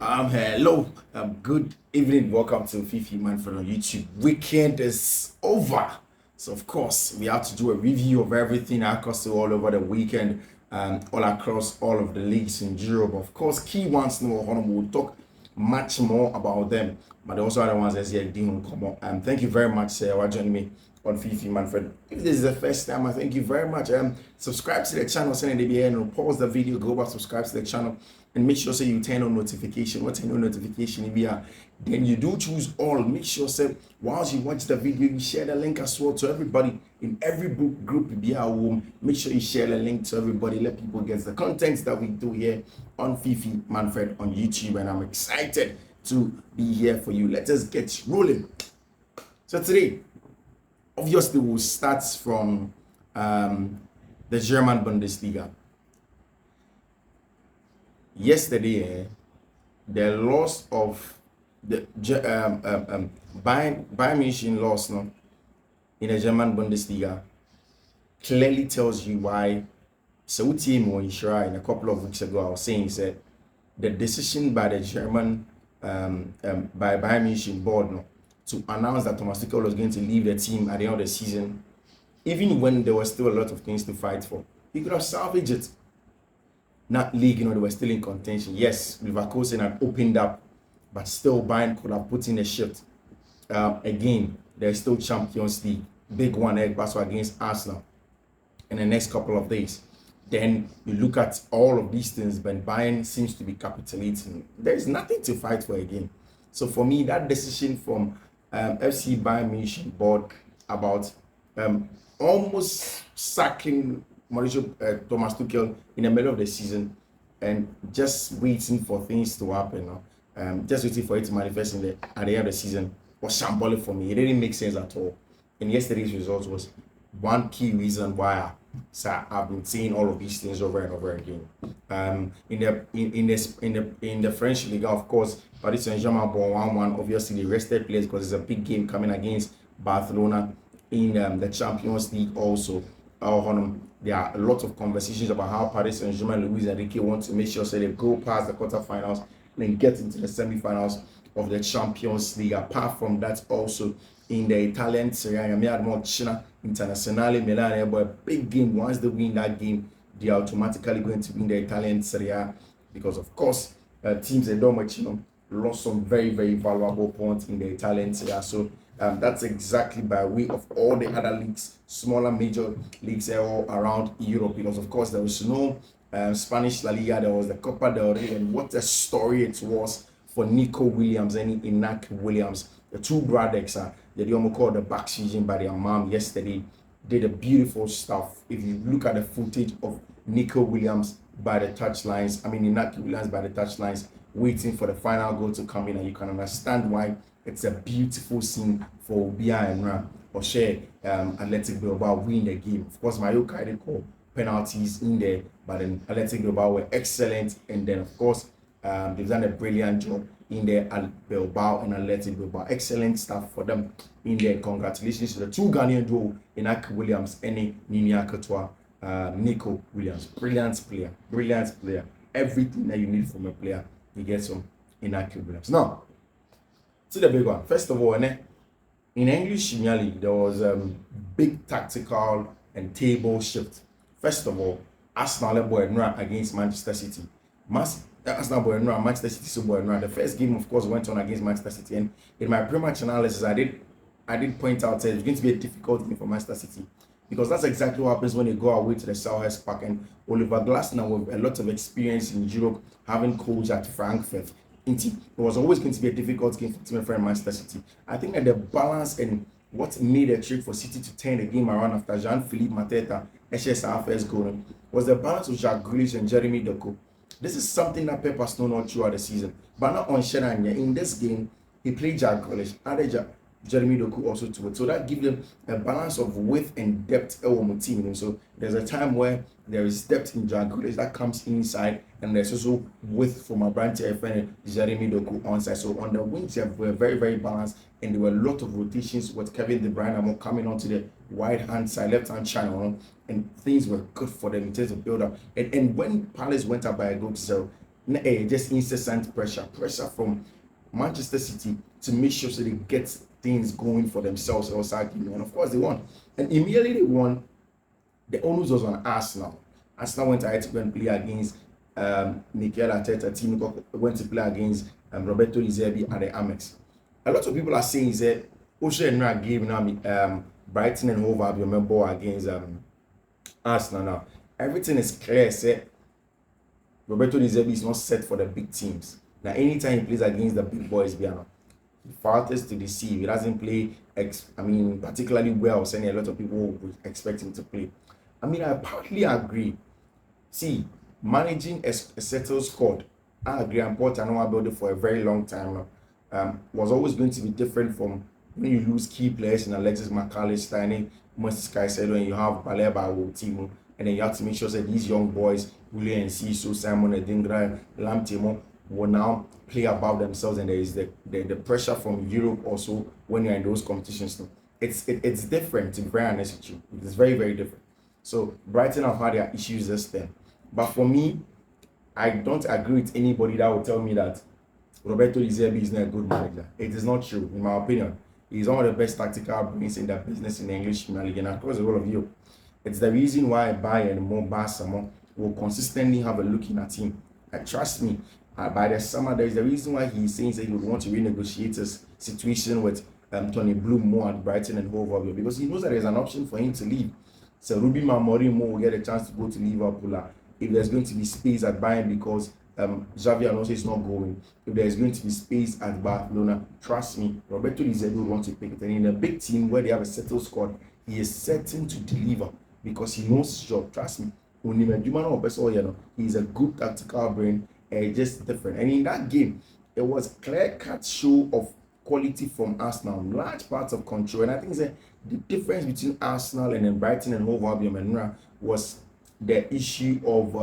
Hello, good evening. Welcome to Fiifi-Manfred on YouTube. Weekend is over, so of course we have to do a review of everything across all over the weekend, all across all of the leagues in Europe. Of course, key ones no we'll talk much more about them, but also other ones as here doing come on. Thank you very much, for joining me on Fiifi-Manfred. If this is the first time, I thank you very much. Subscribe to the channel, send it and pause the video, go back, subscribe to the channel. And make sure say you turn on notification. What turn on notification if you are, then you do choose all. Make sure say whilst you watch the video, you share the link as well to everybody in every book group. Be our home. Make sure you share the link to everybody. Let people get the content that we do here on Fiifi-Manfred on YouTube. And I'm excited to be here for you. Let us get rolling. So today, obviously, we'll start from the German Bundesliga. Yesterday, the loss of the Bayern Munich loss no, in the German Bundesliga clearly tells you why. So team in a couple of weeks ago, I was saying that the decision by the German by Bayern Munich board no, to announce that Thomas Tuchel was going to leave the team at the end of the season, even when there was still a lot of things to fight for, he could have salvaged it. Not league, they were still in contention. Yes, Leverkusen had opened up, but still Bayern could have put in a shift. Again, there's still Champions League, big one against Arsenal in the next couple of days. Then you look at all of these things, but Bayern seems to be capitulating. There's nothing to fight for again. So for me, that decision from FC Bayern Munich board about almost sacking Thomas Tuchel in the middle of the season and just waiting for things to happen, just waiting for it to manifest at the end of the season was shambolic for me. It didn't make sense at all. And yesterday's result was one key reason why I've been saying all of these things over and over again. In the French Liga, of course, Paris Saint-Germain won 1-1. Obviously, they rested players because it's a big game coming against Barcelona in the Champions League also. There are a lot of conversations about how Paris Saint-Germain and Luis Enrique want to make sure they go past the quarterfinals and then get into the semi-finals of the Champions League. Apart from that, also in the Italian Serie A, Internazionale Milan, a big game. Once they win that game, they are automatically going to win the Italian Serie A because, of course, teams that don't much, lost some very, very valuable points in the Italian Serie A. So that's exactly by way of all the other leagues, smaller major leagues all around Europe, because of course there was no Spanish La Liga, there was the Copa del Rey, and what a story it was for Nico Williams and Iñaki Williams, the two brothers. They almost called the back season by their mom yesterday. Did a beautiful stuff. If you look at the footage of Nico Williams by the touchlines, Iñaki Williams by the touchlines, waiting for the final goal to come in, and you can understand why it's a beautiful scene for Obia and Ram or share Athletic Bilbao win the game. Of course, Mayoka did call penalties in there, but then Athletic Bilbao were excellent, and then of course they've done a brilliant job in there at Bilbao and Athletic Bilbao. Excellent stuff for them in there. Congratulations to the two Ghanaian duo, Iñaki Williams and Nini Akatoa, Nico Williams. Brilliant player. Everything that you need from a player, you get some Iñaki Williams. Now, to the big one. First of all, in English Premier League, there was a big tactical and table shift. First of all, Arsenal against Manchester City. Arsenal Manchester City. The first game, of course, went on against Manchester City. And in my pre-match analysis, I did point out that it's going to be a difficult game for Manchester City, because that's exactly what happens when they go away to the Selhurst Park. And Oliver Glasner, with a lot of experience in Europe, having coached at Frankfurt, it was always going to be a difficult game for team friend Manchester City. I think that the balance and what made a trick for City to turn the game around after Jean-Philippe Mateta SSR first goal was the balance of Jack Grealish and Jeremy Doku. This is something that Pep has known all throughout the season, but not on Shenania. In this game, he played Jack Grealish, added Jeremy Doku also to it. So that gives them a balance of width and depth on the team. So there's a time where there is depth in Jack Grealish that comes inside, and there's also width from a branch friend Jeremy Doku onside. So on the wings, they were very, very balanced, and there were a lot of rotations with Kevin De Bruyne coming onto the right hand side, left hand channel, and things were good for them in terms of build up. And when Palace went up by a goal to 0, just incessant pressure from Manchester City to make sure so they get things going for themselves outside game. And of course they won. And immediately they won, the onus was on Arsenal. Arsenal went ahead to go and play against Mikel Arteta team, went to play against Roberto Di Zerbi at the Amex. A lot of people are saying that Osha and game now Brighton and Hove Albion ball against Arsenal now. Everything is clear. Say Roberto Di Zerbi is not set for the big teams. Now, anytime he plays against the big boys, he fails to deceive. He doesn't play, particularly well. Saying a lot of people would expect him to play. I partly agree. See, managing a settled squad, I agree. And Poch, I know about it for a very long time now. Was always going to be different from when you lose key players in Alexis McAllister and Moses Caicedo, and you have Baleba or Timo, and then you have to make sure that these young boys, William Ciso, Simon Edingra, Lam Timo, will now play above themselves, and there is the pressure from Europe also when you're in those competitions. It's different, to be very honest with you. It's very, very different. So Brighton have had their issues this time. But for me, I don't agree with anybody that will tell me that Roberto Di Zerbi is not a good manager. It is not true, in my opinion. He's one of the best tactical brains in the business in the English Premier League and across the whole of Europe. It's the reason why Bayern and Barca will consistently have a look in at him. Trust me, by the summer, there is the reason why he's saying that he would want to renegotiate his situation with Tony Bloom more at Brighton and Hove Albion, because he knows that there's an option for him to leave. So Ruben Amorim will get a chance to go to Liverpool if there's going to be space at Bayern, because Xavi Alonso is not going. If there's going to be space at Barcelona, trust me, Roberto Di Zerbi will want to pick it. And in a big team where they have a settled squad, he is certain to deliver because he knows his job. Trust me. He's a good tactical brain, just different. And in that game, it was a clear-cut show of quality from Arsenal, large parts of control. And I think that the difference between Arsenal and then Brighton and Hove Albion was the issue of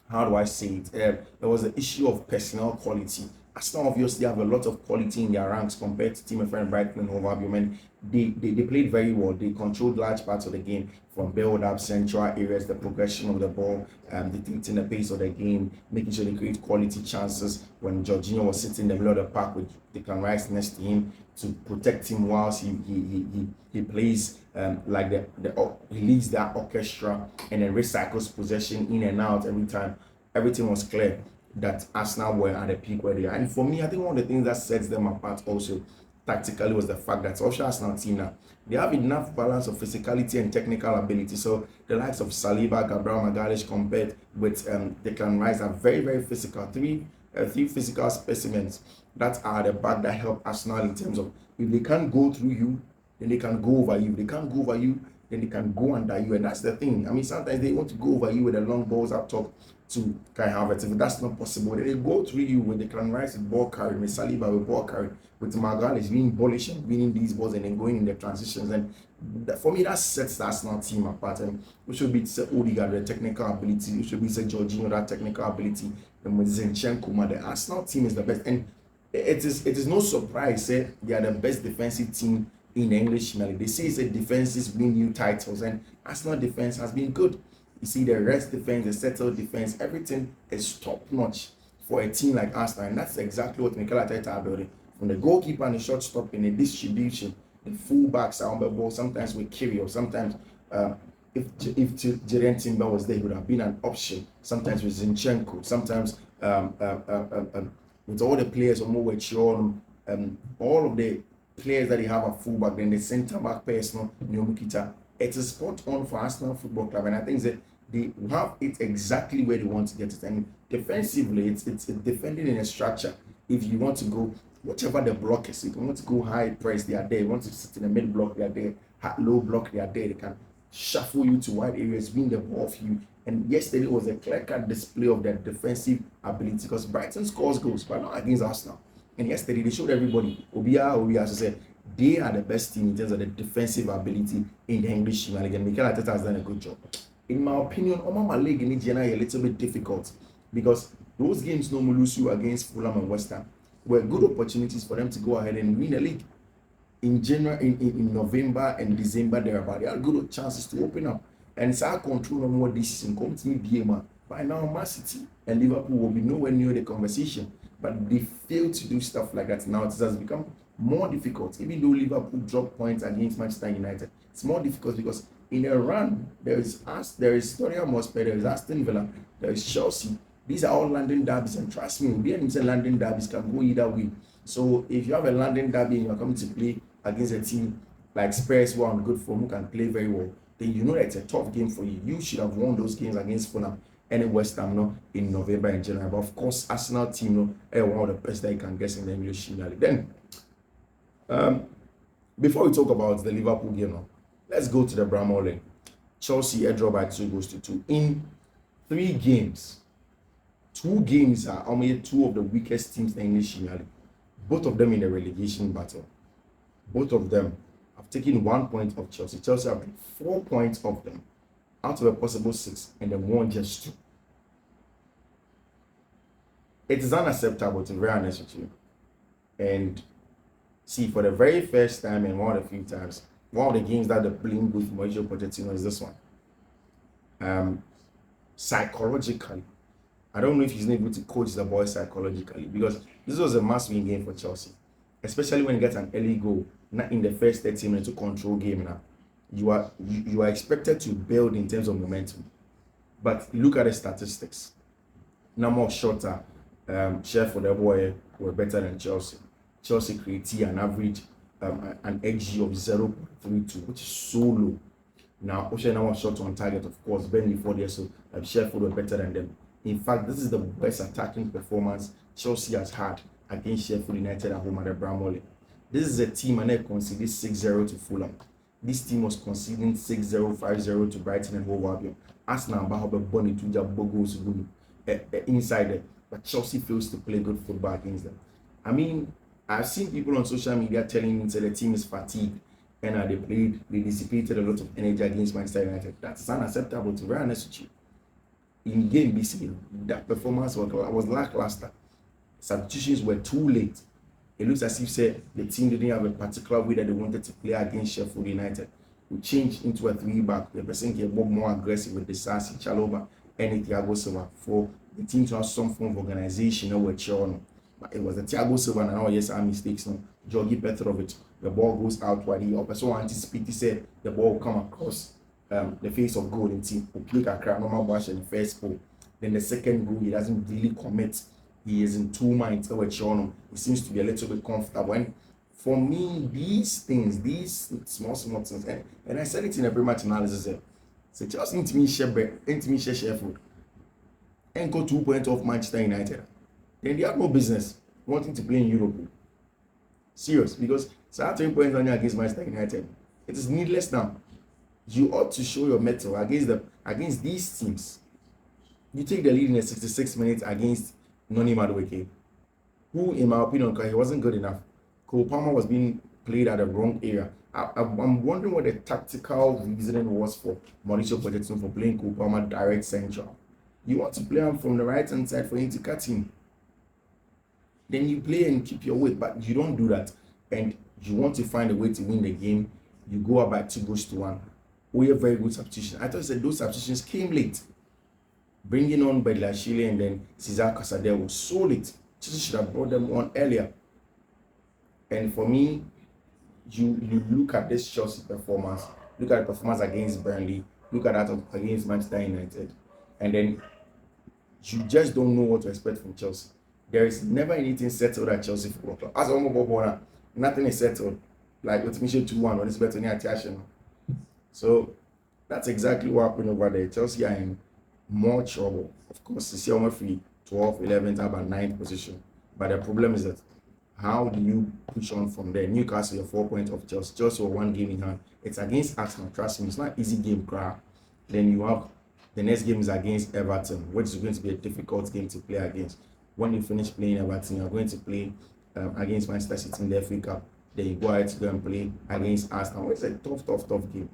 how do I say it? There was the issue of personnel quality. Arsenal obviously have a lot of quality in their ranks compared to team friend Brighton and Hove Albion. They played very well. They controlled large parts of the game, from build-up, central areas, the progression of the ball, dictating the pace of the game, making sure they create quality chances. When Jorginho was sitting in the middle of the park with Declan Rice next to him to protect him whilst he plays he leads that orchestra and then recycles possession in and out every time. Everything was clear that Arsenal were at the peak where they are. And for me, I think one of the things that sets them apart also tactically was the fact that also Arsenal team now, they have enough balance of physicality and technical ability. So the likes of Saliba, Gabriel Magalhaes compared with Declan Rice are very, very physical. Three physical specimens that are the back that help Arsenal in terms of if they can't go through you, then they can go over you. If they can't go over you, then they can go under you. And that's the thing. Sometimes they want to go over you with the long balls up top to Kai Havertz. If that's not possible, then they go through you with Declan Rice with ball carry, with Saliba with ball carry, with Magalhaes being bullish and winning these balls and then going in the transitions. And for me, that sets the Arsenal team apart. And we should be Odegaard, the technical ability. We should be Jorginho, that technical ability. And with Zinchenko, the Arsenal team is the best. And it is no surprise they are the best defensive team in the English Premier League. They say it's a defenses win new titles, and Arsenal defense has been good. You see, the rest defense, the settled defense, everything is top notch for a team like Arsenal, and that's exactly what Mikel Arteta are building. From the goalkeeper and the shortstop in the distribution, the fullbacks are on the ball. Sometimes with Kiri, or sometimes if Jeren Timber was there, he would have been an option. Sometimes with Zinchenko, sometimes with all the players on Mowechion, all of the players that they have at fullback, then the centre back person, Nyomukita. It's a spot on for Arsenal Football Club, and I think that they have it exactly where they want to get it. And defensively, it's defending in a structure. If you want to go, whatever the block is, if you want to go high press, they are there. You want to sit in the mid block, they are there. Low block, they are there. They can shuffle you to wide areas, win the ball for you. And yesterday was a clear-cut display of their defensive ability, because Brighton scores goals, but not against Arsenal. And yesterday they showed everybody, Obia, so said, they are the best team in terms of the defensive ability in the English Premier League, and Mikel Arteta has done a good job. In my opinion, Omama League in Indiana is a little bit difficult, because those games normally lose you against Fulham and West Ham were good opportunities for them to go ahead and win the league. In January, in November and December, they had good chances to open up. And so I control no more this season. Come to me, by now Man City and Liverpool will be nowhere near the conversation. But they fail to do stuff like that now. It has become more difficult. Even though Liverpool dropped points against Manchester United, it's more difficult because in a run, there is Tottenham Hotspur, there is Aston Villa, there is Chelsea. These are all London derbies, and trust me, being in London derbies can go either way. So if you have a London derby and you're coming to play against a team like Spurs who are on good form, who can play very well, then you know that it's a tough game for you. You should have won those games against Fulham and West Ham, in November and January. But of course, Arsenal team, one of the best that you can guess in the English Premier League. Then, before we talk about the Liverpool game, let's go to the Bramall. Chelsea a draw by 2-2 in 3 games. 2 games are only 2 of the weakest teams in the English Premier League. Both of them in a relegation battle. Both of them have taken 1 point of Chelsea. Chelsea have 4 points of them out of a possible 6, and then won just 2. It is unacceptable, to be very honest with you. And see, for the very first time and one of the few times, one of the games that the playing with Mauricio Pochettino is this one. Psychologically, I don't know if he's able to coach the boys psychologically, because this was a must-win game for Chelsea, especially when you get an early goal, not in the first 30 minutes to control game now. You are expected to build in terms of momentum, but look at the statistics. Number of shots, share for the boy were better than Chelsea. Chelsea created an average an XG of 0.32, which is so low. Now, Ocean number of shots on target, of course, Ben before there, so Sheffield were better than them. In fact, this is the best attacking performance Chelsea has had against Sheffield United at home at the Bramall. This is a team and they conceded 6-0 to Fulham. This team was conceding 6-0, 5-0 to Brighton and Hove Albion. Arsenal have a bunny to jab goals inside there, but Chelsea fails to play good football against them. I mean, I've seen people on social media telling me that the team is fatigued and they dissipated a lot of energy against Manchester United. That's unacceptable, to be honest with you. In game BC, that performance was lackluster. Substitutions were too late. It looks as if the team didn't have a particular way that they wanted to play against Sheffield United. We changed into a 3-back. The person came more aggressive with the Sassi, Chalobah, and Thiago Silva for the team to have some form of organization over Chelsea. But it was the Thiago Silva and now yes, our mistakes. No, Georgi Petrovic, the ball goes out wide. He also anticipated. He said the ball will come across the face of goal and team will click a crowd normal bash in the first goal. Then the second goal, he doesn't really commit. He is in 2 minds over Chelsea. He seems to be a little bit comfortable. And for me, these things, these small things, and I said it in a pre-match analysis. So Chelsea intimate Sheffield and go 2 points off Manchester United. Then they have no business wanting to play in Europe. Serious, because so 3 points on you against Manchester United. It is needless now. You ought to show your mettle against these teams. You take the lead in the 66 minutes against Noni Madueke, who, in my opinion, he wasn't good enough. Cole Palmer was being played at the wrong area. I'm wondering what the tactical reasoning was for Mauricio Pochettino for playing Cole Palmer direct central. You want to play him from the right hand side for him to cut him. Then you play and keep your weight, but you don't do that. And you want to find a way to win the game. You go up by 2-1. We have very good substitution. I thought those substitutions came late. Bringing on Bedlashile and then Cesar Casadel was so late. Just should have brought them on earlier. And for me, you look at this Chelsea performance, look at the performance against Burnley, look at that against Manchester United, and then you just don't know what to expect from Chelsea. There is never anything settled at Chelsea Football Club. As a nothing is settled. Like with Michel 2-1, when it's better than Atiashin. So that's exactly what happened over there. Chelsea are in more trouble. Of course, it's almost free 12, 11, about 9th position. But the problem is that how do you push on from there? Newcastle, you're 4 points off Chelsea. Chelsea 1 game in hand. It's against Arsenal. Trust me, it's not an easy game, crap. Then you have the next game is against Everton, which is going to be a difficult game to play against. When you finish playing Everton, you're going to play against Manchester City in the FA Cup. Then you go ahead to go and play against Arsenal. It's a tough game.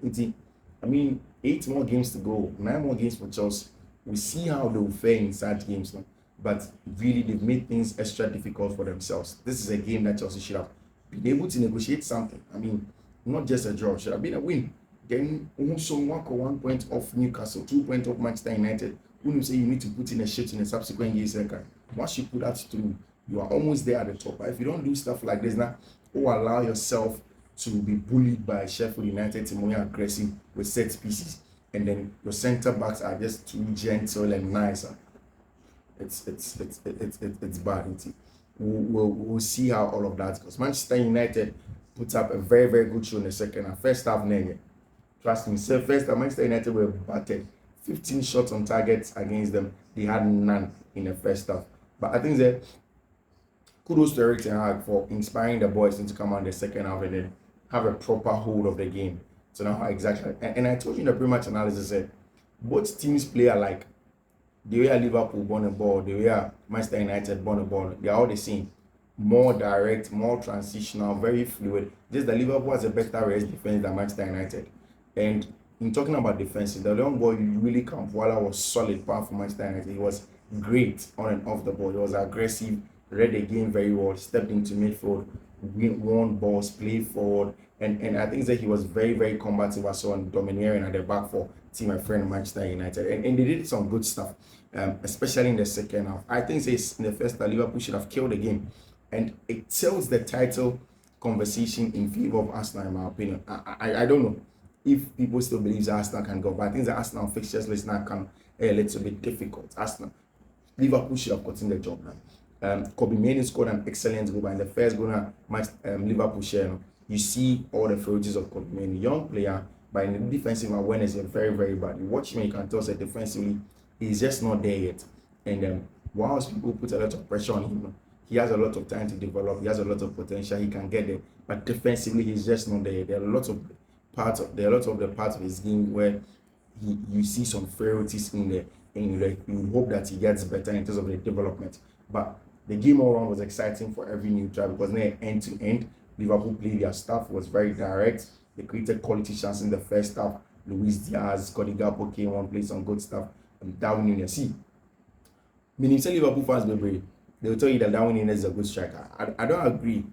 I mean, 8 more games to go, 9 more games for Chelsea. We see how they will fare inside games now. But really, they've made things extra difficult for themselves. This is a game that Chelsea should have been able to negotiate something. I mean, not just a draw, should have been a win. Then also 1 point off Newcastle, 2 points off Manchester United, When you say you need to put in a shift in a subsequent year second, once you put that through, you are almost there at the top. But if you don't do stuff like this now, or allow yourself to be bullied by Sheffield United team when you're aggressive with set pieces, and then your centre backs are just too gentle and nice, it's bad. We'll see how all of that goes. Manchester United put up a very, very good show in the second half. First half, trust me, first half, Manchester United were battered. 15 shots on targets against them. They had none in the first half. But I think that kudos to Eric Ten Hag for inspiring the boys to come out in the second half and then have a proper hold of the game. So now exactly, and I told you in the pre-match analysis that both teams play alike. The way Liverpool won the ball, the way Manchester United won the ball, they are all the same. More direct, more transitional, very fluid. Just that Liverpool has a better race defense than Manchester United. And in talking about defensive, the young boy really Kampuala was solid part for Manchester United. He was great on and off the ball. He was aggressive, read the game very well, stepped into midfield, won balls, played forward, and I think that he was very, very combative as well and domineering at the back for team my friend Manchester United. And they did some good stuff, especially in the second half. I think in the first half, Liverpool should have killed the game. And it tells the title conversation in favor of Arsenal, in my opinion. I don't know if people still believe Arsenal can go, but I think the Arsenal fixtures list now can a little bit difficult. Liverpool should have gotten the job now. Kobe Mainoo scored an excellent goal, but in the first goal now, Liverpool share. You see all the frailties of Kobe Mainoo, young player, but in the defensive awareness, is very, very bad. You watch him, you can tell that defensively, he's just not there yet. And whilst people put a lot of pressure on him, he has a lot of time to develop. He has a lot of potential. He can get there, but defensively, he's just not there. There are a lot of the parts of his game where you see some frailties in there, and you hope that he gets better in terms of the development. But the game all around was exciting for every neutral because now end to end, Liverpool played their stuff, was very direct. They created quality chances in the first half. Luis Diaz, Cody Gakpo came on, played some good stuff. And Darwin Núñez. See, meaning say Liverpool fans be brave. They will tell you that Darwin Núñez is a good striker. I don't agree.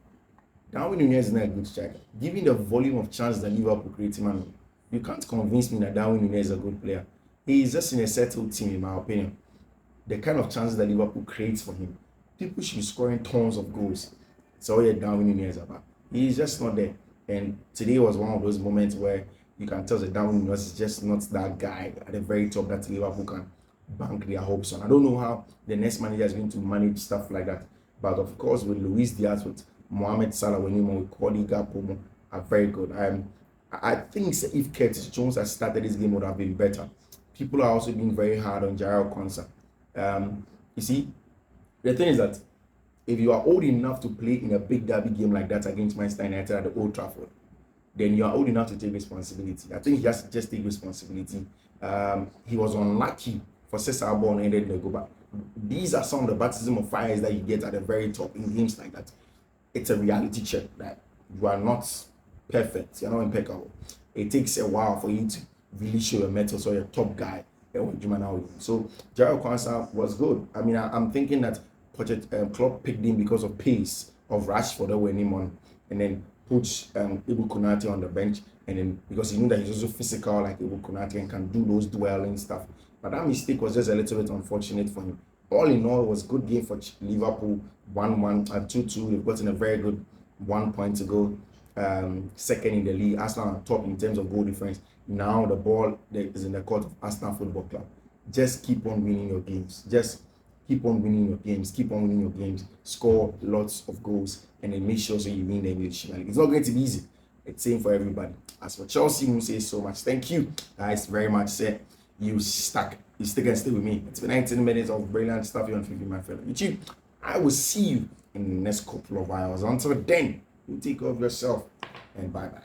Darwin Núñez is not a good striker. Given the volume of chances that Liverpool created, man, you can't convince me that Darwin Núñez is a good player. He is just in a settled team, in my opinion. The kind of chances that Liverpool creates for him, people should be scoring tons of goals. So yeah, Darwin Núñez about. He is just not there. And today was one of those moments where you can tell that Darwin Núñez is just not that guy at the very top that Liverpool can bank their hopes on. I don't know how the next manager is going to manage stuff like that. But of course, with Luis Diaz, with Mohamed Salah, with Cody Gakpo, are very good. I think if Curtis Jones had started this game, would have been better. People are also being very hard on Jarrell Quansah. You see, the thing is that if you are old enough to play in a big derby game like that against Manchester United at the Old Trafford, then you are old enough to take responsibility. I think he has to just take responsibility. He was unlucky for Cesar Ball and ended in the go back. These are some of the baptism of fires that you get at the very top in games like that. It's a reality check that you are not perfect, you're not impeccable. It takes a while for you to really show your mettle, so you're a top guy. So Jarrell Quansah was good. I mean, I'm thinking that Klopp picked him because of pace of Rashford that went him on, and then put Ibu Konate on the bench, and then because he knew that he's also physical like Ibu Konate and can do those dueling stuff. But that mistake was just a little bit unfortunate for him. All in all, it was a good game for Liverpool. 1-1 and 2-2. They've gotten a very good 1 point to go. Second in the league. Arsenal on top in terms of goal difference. Now the ball is in the court of Arsenal Football Club. Just keep on winning your games. Just keep on winning your games. Keep on winning your games. Score lots of goals and then make sure so you win the English League. It's not going to be easy. It's same for everybody. As for Chelsea, we say so much. Thank you guys very much. You stuck. You stick and stay with me. It's been 19 minutes of brilliant stuff here on Fiifi-Manfred YouTube. I will see you in the next couple of hours. Until then, you take care of yourself and bye-bye.